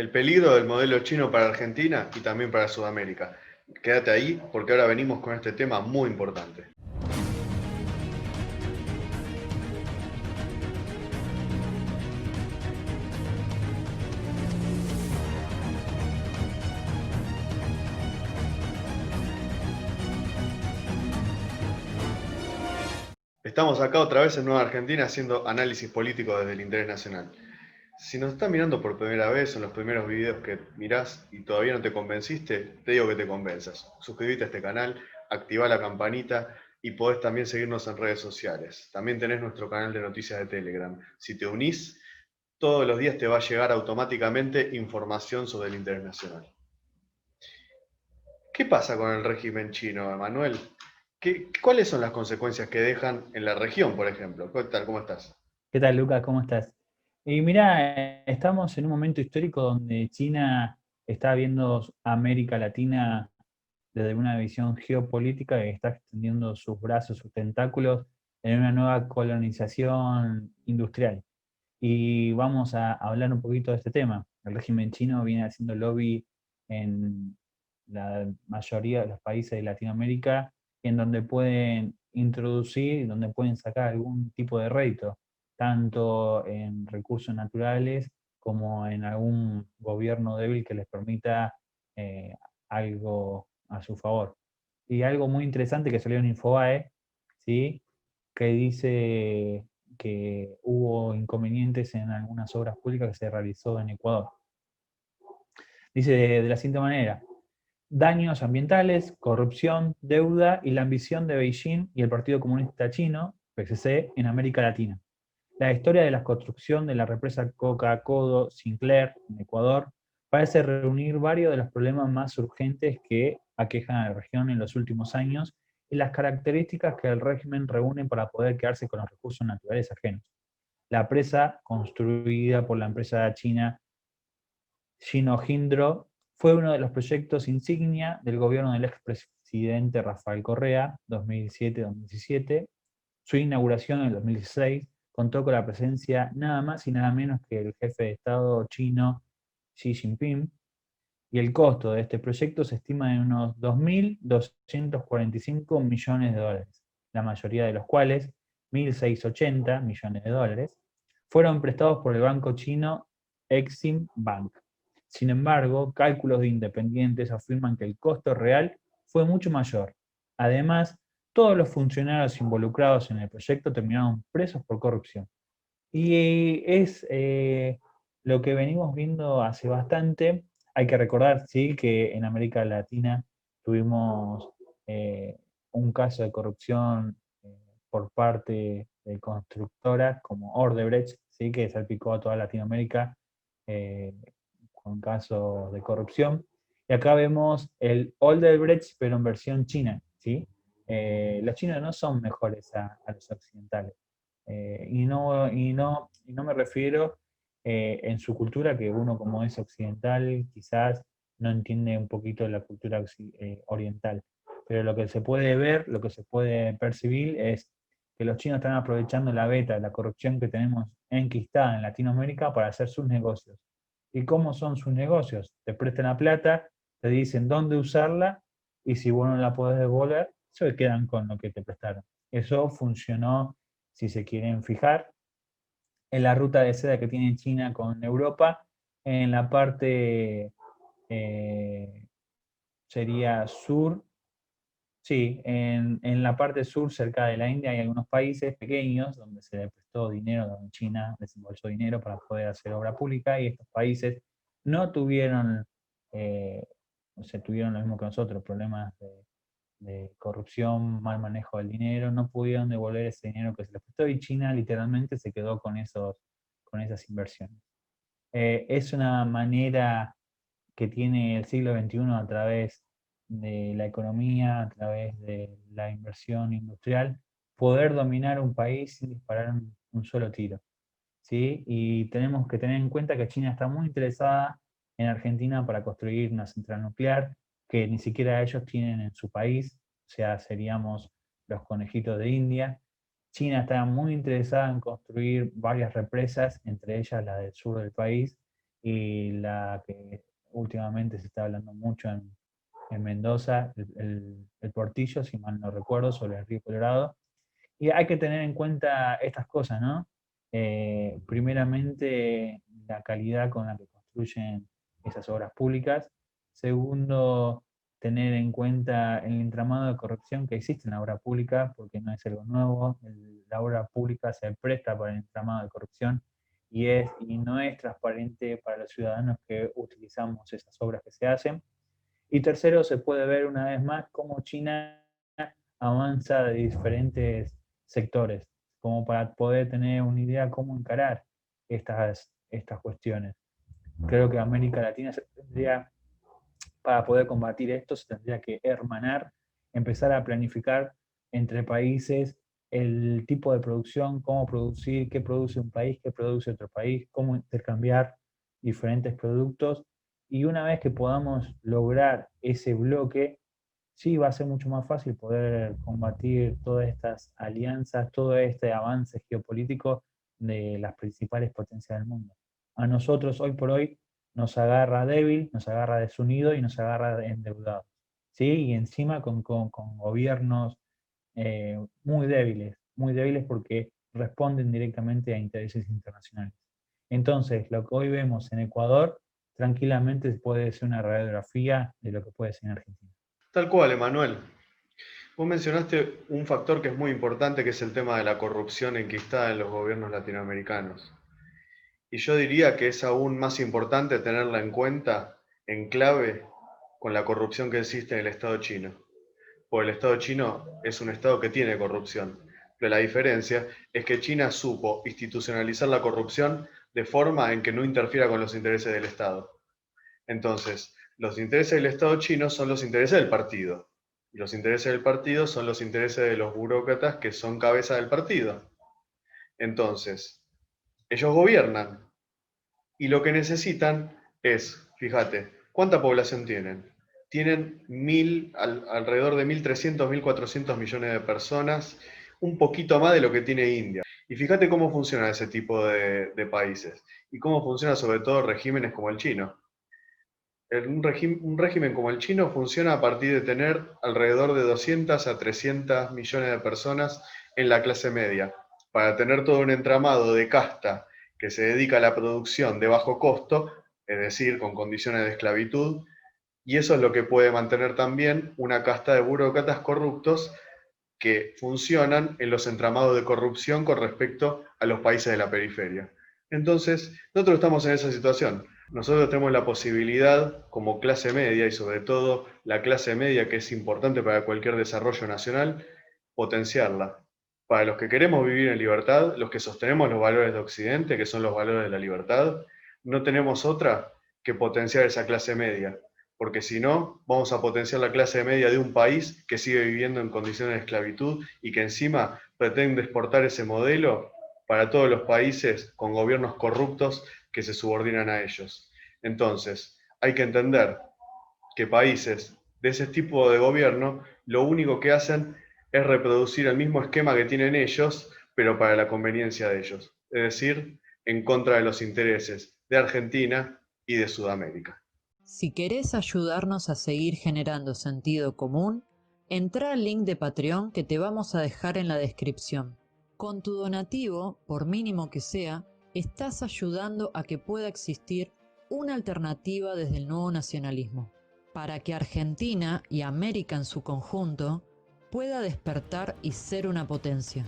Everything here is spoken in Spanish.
el peligro del modelo chino para Argentina y también para Sudamérica. Quédate ahí porque ahora venimos con este tema muy importante. Estamos acá otra vez en Nueva Argentina haciendo análisis político desde el interés nacional. Si nos estás mirando por primera vez en los primeros videos que mirás y todavía no te convenciste, te digo que te convenzas. Suscríbete a este canal, activa la campanita y podés también seguirnos en redes sociales. También tenés nuestro canal de noticias de Telegram. Si te unís, todos los días te va a llegar automáticamente información sobre el interés nacional. ¿Qué pasa con el régimen chino, Emanuel? ¿Cuáles son las consecuencias que dejan en la región, por ejemplo? ¿Qué tal? ¿Cómo estás? ¿Qué tal, Lucas? ¿Cómo estás? Y mira, estamos en un momento histórico donde China está viendo a América Latina desde una visión geopolítica y está extendiendo sus brazos, sus tentáculos en una nueva colonización industrial. Y vamos a hablar un poquito de este tema. El régimen chino viene haciendo lobby en la mayoría de los países de Latinoamérica, en donde pueden introducir, donde pueden sacar algún tipo de rédito, tanto en recursos naturales como en algún gobierno débil que les permita eh, algo a su favor. Y algo muy interesante que salió en Infobae, ¿sí? Que dice que hubo inconvenientes en algunas obras públicas que se realizó en Ecuador. Dice de la siguiente manera: daños ambientales, corrupción, deuda y la ambición de Beijing y el Partido Comunista Chino, PCC, en América Latina. La historia de la construcción de la represa Coca-Codo Sinclair en Ecuador parece reunir varios de los problemas más urgentes que aquejan a la región en los últimos años y las características que el régimen reúne para poder quedarse con los recursos naturales ajenos. La presa, construida por la empresa china Shinohindro, fue uno de los proyectos insignia del gobierno del expresidente Rafael Correa, 2007-2017. Su inauguración en el 2016 contó con la presencia nada más y nada menos que el jefe de Estado chino Xi Jinping, y el costo de este proyecto se estima en unos 2.245 millones de dólares, la mayoría de los cuales, 1.680 millones de dólares, fueron prestados por el banco chino Exim Bank. Sin embargo, cálculos de independientes afirman que el costo real fue mucho mayor. Además, todos los funcionarios involucrados en el proyecto terminaron presos por corrupción. Y es lo que venimos viendo hace bastante. Hay que recordar, sí, que en América Latina tuvimos eh, un caso de corrupción por parte de constructoras como Odebrecht, sí, que salpicó a toda Latinoamérica eh, con casos de corrupción. Y acá vemos el Odebrecht, pero en versión china, ¿sí? Los chinos no son mejores a los occidentales. Y no me refiero en su cultura, que uno como es occidental quizás no entiende un poquito la cultura oriental. Pero lo que se puede ver, lo que se puede percibir es que los chinos están aprovechando la beta, la corrupción que tenemos enquistada en Latinoamérica para hacer sus negocios. ¿Y cómo son sus negocios? Te prestan la plata, te dicen dónde usarla y si vos no la podés devolver, se quedan con lo que te prestaron. Eso funcionó, si se quieren fijar, en la ruta de seda que tiene China con Europa, en la parte eh, sería sur. Sí, en la parte sur, cerca de la India, hay algunos países pequeños donde se le prestó dinero, donde China desembolsó dinero para poder hacer obra pública, y estos países no tuvieron, eh, o sea, tuvieron lo mismo que nosotros, problemas de corrupción, mal manejo del dinero, no pudieron devolver ese dinero que se les prestó, y China literalmente se quedó con esas inversiones. Es una manera que tiene el siglo XXI a través de la economía, a través de la inversión industrial, poder dominar un país sin disparar un solo tiro, ¿sí? Y tenemos que tener en cuenta que China está muy interesada en Argentina para construir una central nuclear que ni siquiera ellos tienen en su país, o sea, seríamos los conejitos de India. China está muy interesada en construir varias represas, entre ellas la del sur del país, y la que últimamente se está hablando mucho en Mendoza, el Portillo, si mal no recuerdo, sobre el río Colorado. Y hay que tener en cuenta estas cosas, ¿no? Primeramente, la calidad con la que construyen esas obras públicas. Segundo, tener en cuenta el entramado de corrupción que existe en la obra pública, porque no es algo nuevo. La obra pública se presta para el entramado de corrupción y no es transparente para los ciudadanos que utilizamos esas obras que se hacen. Y tercero, se puede ver una vez más cómo China avanza de diferentes sectores, como para poder tener una idea de cómo encarar estas cuestiones. Creo que América Latina se tendría, para poder combatir esto, se tendría que hermanar, empezar a planificar entre países el tipo de producción, cómo producir, qué produce un país, qué produce otro país, cómo intercambiar diferentes productos. Y una vez que podamos lograr ese bloque, sí va a ser mucho más fácil poder combatir todas estas alianzas, todo este avance geopolítico de las principales potencias del mundo. A nosotros hoy por hoy nos agarra débil, nos agarra desunido y nos agarra endeudados. ¿Sí? Y encima con gobiernos muy débiles porque responden directamente a intereses internacionales. Entonces, lo que hoy vemos en Ecuador tranquilamente puede ser una radiografía de lo que puede ser en Argentina. Tal cual, Emanuel. Vos mencionaste un factor que es muy importante, que es el tema de la corrupción enquistada en los gobiernos latinoamericanos. Y yo diría que es aún más importante tenerla en cuenta, en clave, con la corrupción que existe en el Estado chino. Porque el Estado chino es un Estado que tiene corrupción. Pero la diferencia es que China supo institucionalizar la corrupción de forma en que no interfiera con los intereses del Estado. Entonces, los intereses del Estado chino son los intereses del partido. Y los intereses del partido son los intereses de los burócratas que son cabeza del partido. Entonces, ellos gobiernan. Y lo que necesitan es, fíjate, ¿cuánta población tienen? Tienen alrededor de 1.300, 1.400 millones de personas, un poquito más de lo que tiene India. Y fíjate cómo funciona ese tipo de países y cómo funciona sobre todo regímenes como el chino. Un régimen como el chino funciona a partir de tener alrededor de 200 a 300 millones de personas en la clase media, para tener todo un entramado de casta que se dedica a la producción de bajo costo, es decir, con condiciones de esclavitud, y eso es lo que puede mantener también una casta de burócratas corruptos que funcionan en los entramados de corrupción con respecto a los países de la periferia. Entonces, nosotros estamos en esa situación. Nosotros tenemos la posibilidad, como clase media y sobre todo la clase media que es importante para cualquier desarrollo nacional, potenciarla. Para los que queremos vivir en libertad, los que sostenemos los valores de Occidente, que son los valores de la libertad, no tenemos otra que potenciar esa clase media, porque si no, vamos a potenciar la clase media de un país que sigue viviendo en condiciones de esclavitud y que encima pretende exportar ese modelo para todos los países con gobiernos corruptos que se subordinan a ellos. Entonces, hay que entender que países de ese tipo de gobierno lo único que hacen es reproducir el mismo esquema que tienen ellos, pero para la conveniencia de ellos, es decir, en contra de los intereses de Argentina y de Sudamérica. Si querés ayudarnos a seguir generando sentido común, entra al link de Patreon que te vamos a dejar en la descripción. Con tu donativo, por mínimo que sea, estás ayudando a que pueda existir una alternativa desde el nuevo nacionalismo, para que Argentina y América en su conjunto pueda despertar y ser una potencia.